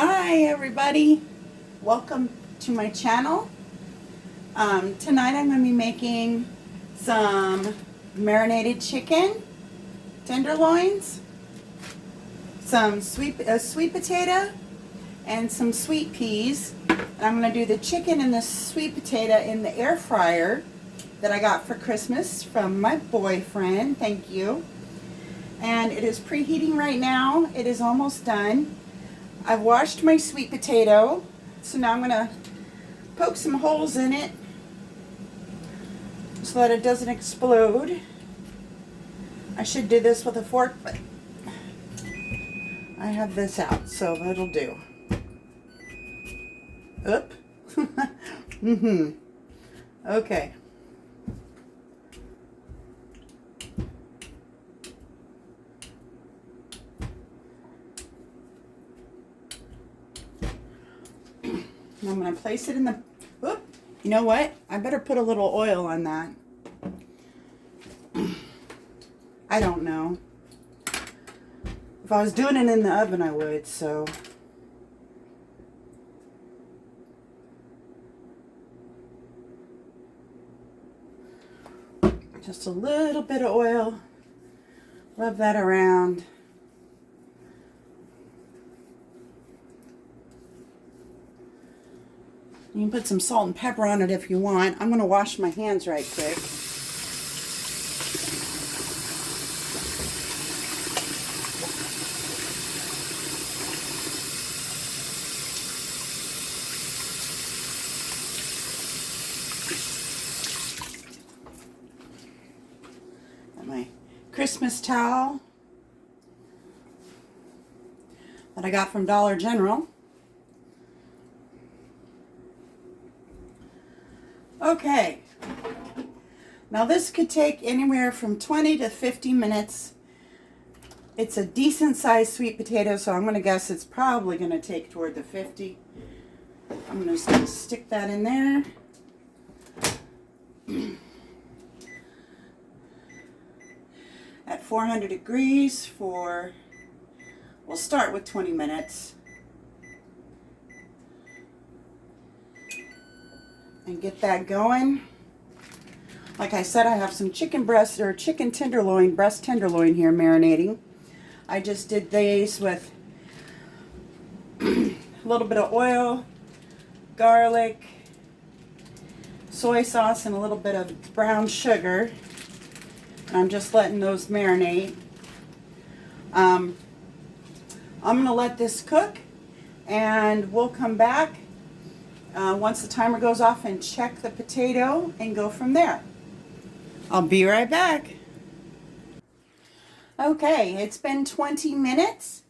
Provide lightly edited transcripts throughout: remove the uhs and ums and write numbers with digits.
Hi everybody, welcome to my channel. Tonight I'm going to be making some marinated chicken tenderloins, some sweet potato, and some sweet peas. And I'm going to do the chicken and the sweet potato in the air fryer that I got for Christmas from my boyfriend. Thank you. And it is preheating right now. It is almost done. I've washed my sweet potato, so now I'm going to poke some holes in it so that it doesn't explode. I should do this with a fork, but I have this out, so that'll do. Oop. Okay. I'm going to place it in the... Whoop. You know what? I better put a little oil on that. I don't know. If I was doing it in the oven, I would, so... Just a little bit of oil. Rub that around. You can put some salt and pepper on it if you want. I'm going to wash my hands right quick. Got my Christmas towel that I got from Dollar General. Okay, now this could take anywhere from 20 to 50 minutes. It's a decent sized sweet potato, so I'm going to guess it's probably going to take toward the 50. I'm just going to stick that in there. At 400 degrees for, we'll start with 20 minutes. And get that going. Like I said, I have some chicken breast or chicken tenderloin, breast tenderloin here marinating. I just did these with a little bit of oil, garlic, soy sauce, and a little bit of brown sugar. And I'm just letting those marinate. I'm going to let this cook, and we'll come back once the timer goes off and check the potato and go from there. I'll be right back. Okay, it's been 20 minutes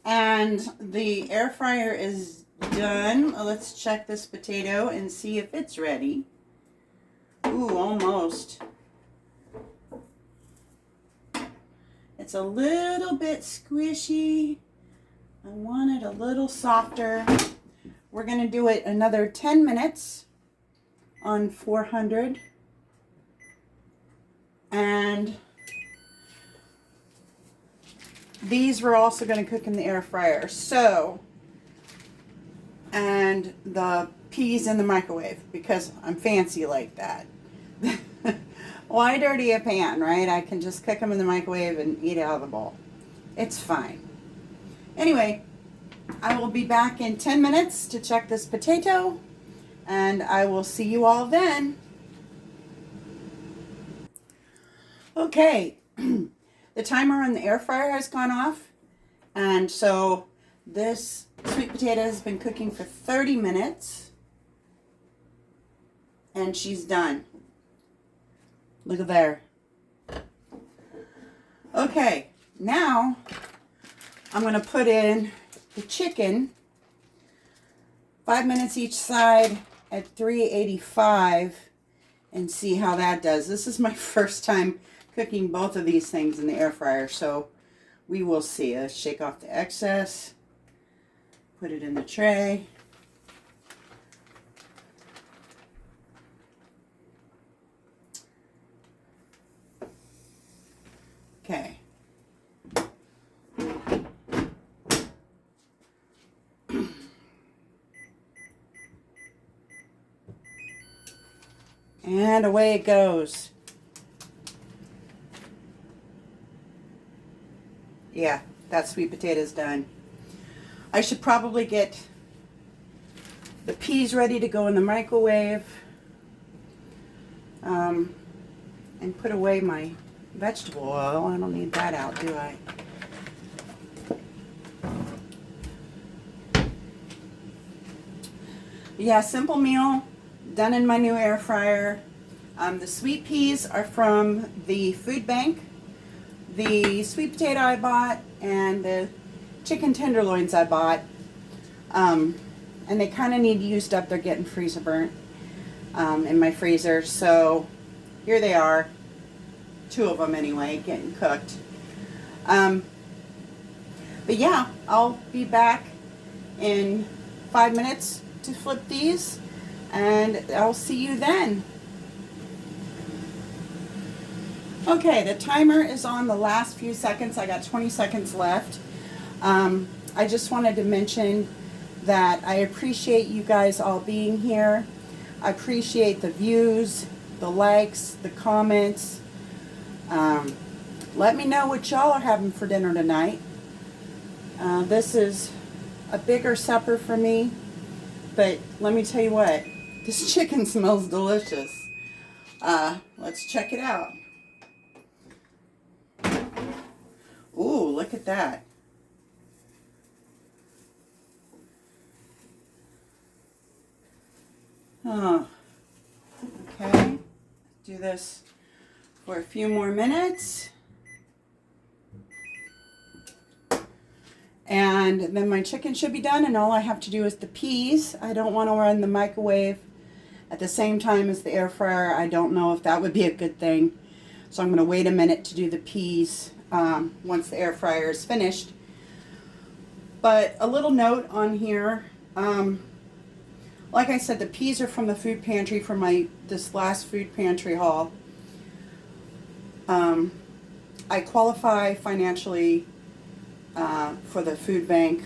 and the air fryer is done. Let's check this potato and see if it's ready. Ooh, almost. It's a little bit squishy. I want it a little softer. We're going to do it another 10 minutes on 400. And these we're also going to cook in the air fryer. So, and the peas in the microwave because I'm fancy like that. Why dirty a pan, right? I can just cook them in the microwave and eat out of the bowl. It's fine. Anyway, I will be back in 10 minutes to check this potato, and I will see you all then. Okay, the timer on the air fryer has gone off, and so this sweet potato has been cooking for 30 minutes, and she's done. Look at there. Okay, now I'm going to put in the chicken, 5 minutes each side at 385, and see how that does. This is my first time cooking both of these things in the air fryer, so we will see. Let's shake off the excess, put it in the tray. Okay. And away it goes. Yeah, that sweet potato's done. I should probably get the peas ready to go in the microwave. And put away my vegetable oil. I don't need that out, do I? Yeah, simple meal, done in my new air fryer. The sweet peas are from the food bank. The sweet potato I bought and the chicken tenderloins I bought. And they kind of need used up. They're getting freezer burnt in my freezer. So here they are. 2 of them anyway, getting cooked. But yeah, I'll be back in 5 minutes to flip these, and I'll see you then. Okay, the timer is on the last few seconds. I got 20 seconds left. I just wanted to mention that I appreciate you guys all being here. I appreciate the views, the likes, the comments. Let me know what y'all are having for dinner tonight. This is a bigger supper for me, but let me tell you what, this chicken smells delicious. Let's check it out. Ooh, look at that. Oh, okay, do this for a few more minutes. And then my chicken should be done, and all I have to do is the peas. I don't want to run the microwave at the same time as the air fryer. I don't know if that would be a good thing. So I'm going to wait a minute to do the peas once the air fryer is finished. But a little note on here. Like I said, the peas are from the food pantry from this last food pantry haul. I qualify financially for the food bank.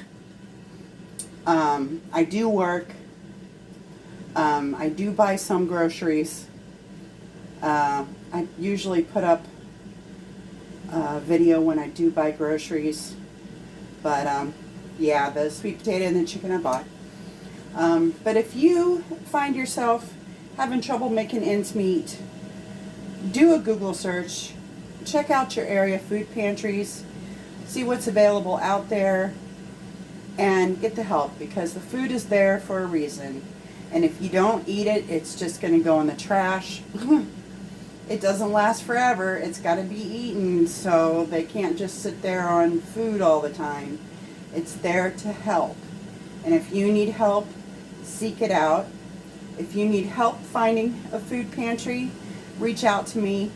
I do work. I do buy some groceries. I usually put up a video when I do buy groceries. But yeah, the sweet potato and the chicken I bought. But if you find yourself having trouble making ends meet, do a Google search. Check out your area food pantries. See what's available out there. And get the help, because the food is there for a reason. And if you don't eat it, it's just going to go in the trash. It doesn't last forever. It's got to be eaten, so they can't just sit there on food all the time. It's there to help. And if you need help, seek it out. If you need help finding a food pantry, reach out to me.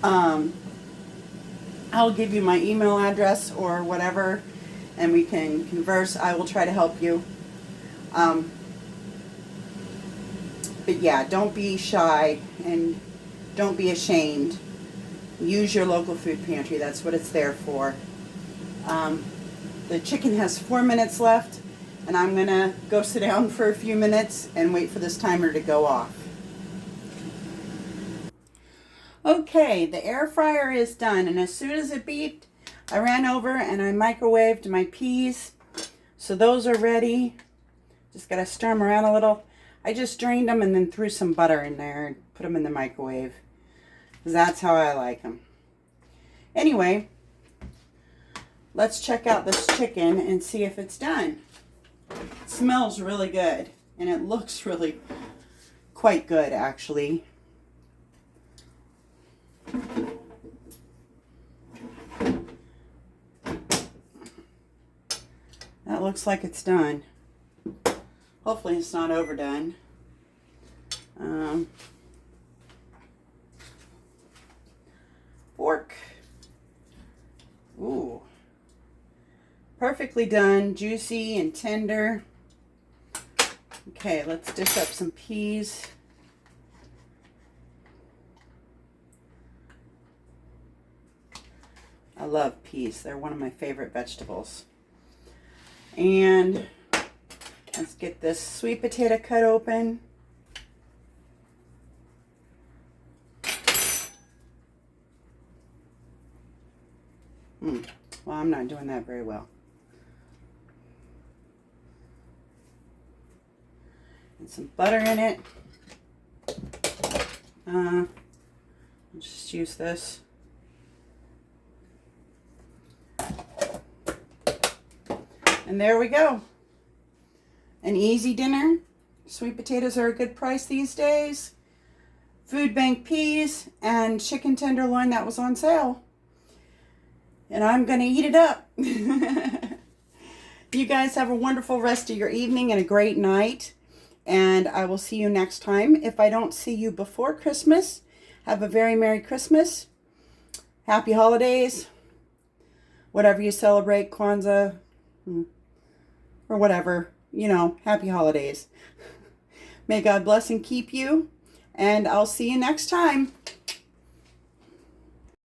I'll give you my email address or whatever, and we can converse. I will try to help you. But yeah, don't be shy and don't be ashamed. Use your local food pantry. That's what it's there for. The chicken has 4 minutes left, and I'm going to go sit down for a few minutes and wait for this timer to go off. Okay, the air fryer is done, and as soon as it beeped, I ran over and I microwaved my peas. So those are ready. Just got to stir them around a little. I just drained them and then threw some butter in there and put them in the microwave, because that's how I like them. Anyway, let's check out this chicken and see if it's done. It smells really good, and it looks really quite good, actually. That looks like it's done. Hopefully it's not overdone. Fork. Ooh. Perfectly done, juicy and tender. Okay, let's dish up some peas. I love peas. They're one of my favorite vegetables. And let's get this sweet potato cut open. not doing that very well. And some butter in it. I'll just use this. And there we go. An easy dinner. Sweet potatoes are a good price these days. Food bank peas and chicken tenderloin that was on sale. And I'm going to eat it up. You guys have a wonderful rest of your evening and a great night. And I will see you next time. If I don't see you before Christmas, have a very Merry Christmas. Happy holidays. Whatever you celebrate, Kwanzaa, or whatever. You know, happy holidays. May God bless and keep you. And I'll see you next time.